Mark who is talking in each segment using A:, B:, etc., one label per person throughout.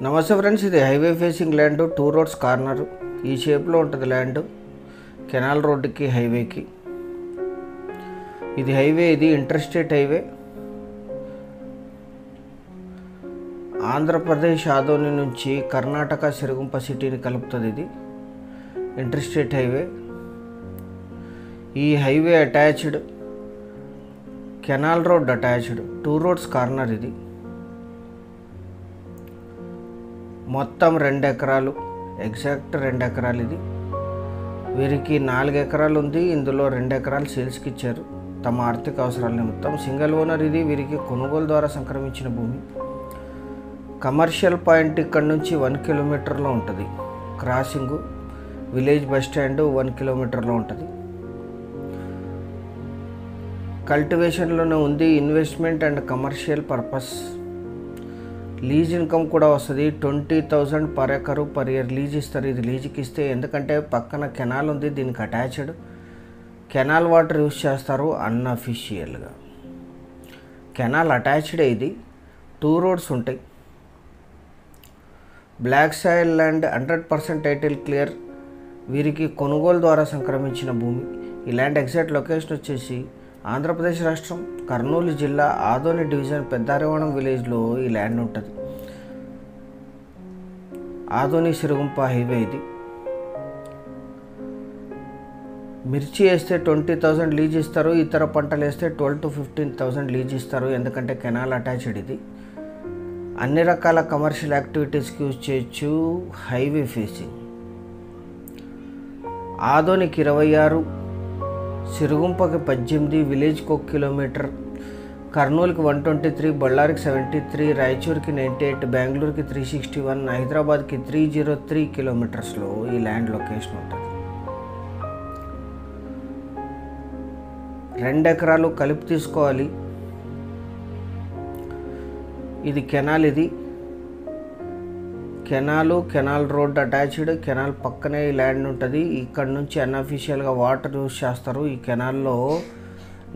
A: నమస్తే ఫ్రెండ్స్, ఇది highway facing land, 2 roads corner. ఈ షేప్లో ఉంటుంది ల్యాండ్, కెనాల్ రోడ్డుకి హైవేకి. ఇది హైవే, ఇది ఇంటర్స్టేట్ హైవే. ఆంధ్రప్రదేశ్ ఆదోని నుంచి కర్ణాటక సిరుగుంప సిటీని కలుపుతుంది. ఇది ఇంటర్స్టేట్ హైవే. ఈ highway attached, canal road attached, 2 roads corner. ఇది మొత్తం 2 ఎకరాలు, ఎగ్జాక్ట్ 2 ఎకరాలు. ఇది వీరికి 4 ఎకరాలు ఉంది. ఇందులో 2 ఎకరాలు సేల్స్కి ఇచ్చారు తమ ఆర్థిక అవసరాల నిమిత్తం. Single owner. ఇది వీరికి కొనుగోలు ద్వారా సంక్రమించిన భూమి. కమర్షియల్ పాయింట్ ఇక్కడ నుంచి 1 కిలోమీటర్లో ఉంటుంది. క్రాసింగు, విలేజ్ బస్ స్టాండ్ 1 కిలోమీటర్లో ఉంటుంది. కల్టివేషన్లోనే ఉంది. Investment and commercial purpose. Lease income కూడా వస్తుంది. 20,000 per acre per year lease ఇస్తారు. ఇది లీజ్కి ఇస్తే, ఎందుకంటే పక్కన కెనాల్ ఉంది, దీనికి అటాచ్డ్. కెనాల్ వాటర్ యూజ్ చేస్తారు అన్అఫీషియల్గా. కెనాల్ అటాచ్డే. ఇది 2 రోడ్స్ ఉంటాయి. Black soil land, 100% title clear. వీరికి కొనుగోలు ద్వారా సంక్రమించిన భూమి. ఈ ల్యాండ్ ఎగ్జాక్ట్ లొకేషన్ వచ్చేసి ఆంధ్రప్రదేశ్ రాష్ట్రం, కర్నూలు జిల్లా, ఆదోని డివిజన్, పెద్దారవణం విలేజ్లో ఈ ల్యాండ్ ఉంటుంది. ఆదోని సిరుగుంప హైవే. ఇది మిర్చి వేస్తే 20,000 లీజ్ ఇస్తారు. ఇతర పంటలు వేస్తే 12,000 to 15,000 లీజ్ ఇస్తారు, ఎందుకంటే కెనాల్ అటాచ్డ్. ఇది అన్ని రకాల కమర్షియల్ యాక్టివిటీస్కి యూజ్ చేయొచ్చు. Highway facing. ఆదోనికి 26, సిరుగుంపకి 18, విలేజ్కి 1 కిలోమీటర్, కర్నూలుకి 123, బళ్ళారికి 73, రాయచూరుకి 98, బెంగళూరుకి 361, హైదరాబాద్కి 303 కిలోమీటర్స్లో ఈ ల్యాండ్ లొకేషన్ ఉంటుంది. 2 ఎకరాలు కలిపి తీసుకోవాలి. ఇది కెనాల్. ఇది కెనాల్ రోడ్ అటాచ్డ్. కెనాల్ పక్కనే ఈ ల్యాండ్ ఉంటుంది. ఇక్కడ నుంచి అన్అఫీషియల్గా వాటర్ యూజ్ చేస్తారు. ఈ కెనాల్లో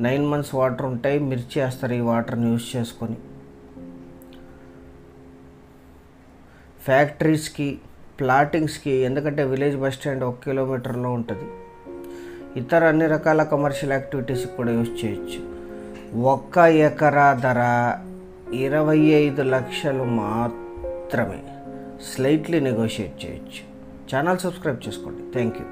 A: 9 months వాటర్ ఉంటాయి. మిర్చి వేస్తారు ఈ వాటర్ని యూజ్ చేసుకొని. ఫ్యాక్టరీస్కి, ప్లాటింగ్స్కి, ఎందుకంటే విలేజ్ బస్ స్టాండ్ 1 కిలోమీటర్లో ఉంటుంది. ఇతర అన్ని రకాల కమర్షియల్ యాక్టివిటీస్కి కూడా యూజ్ చేయొచ్చు. 1 ఎకరా ధర 25 లక్షలు మాత్రమే. స్లైట్లీ నెగోషియేట్ చేయొచ్చు. ఛానల్ సబ్స్క్రైబ్ చేసుకోండి. Thank you.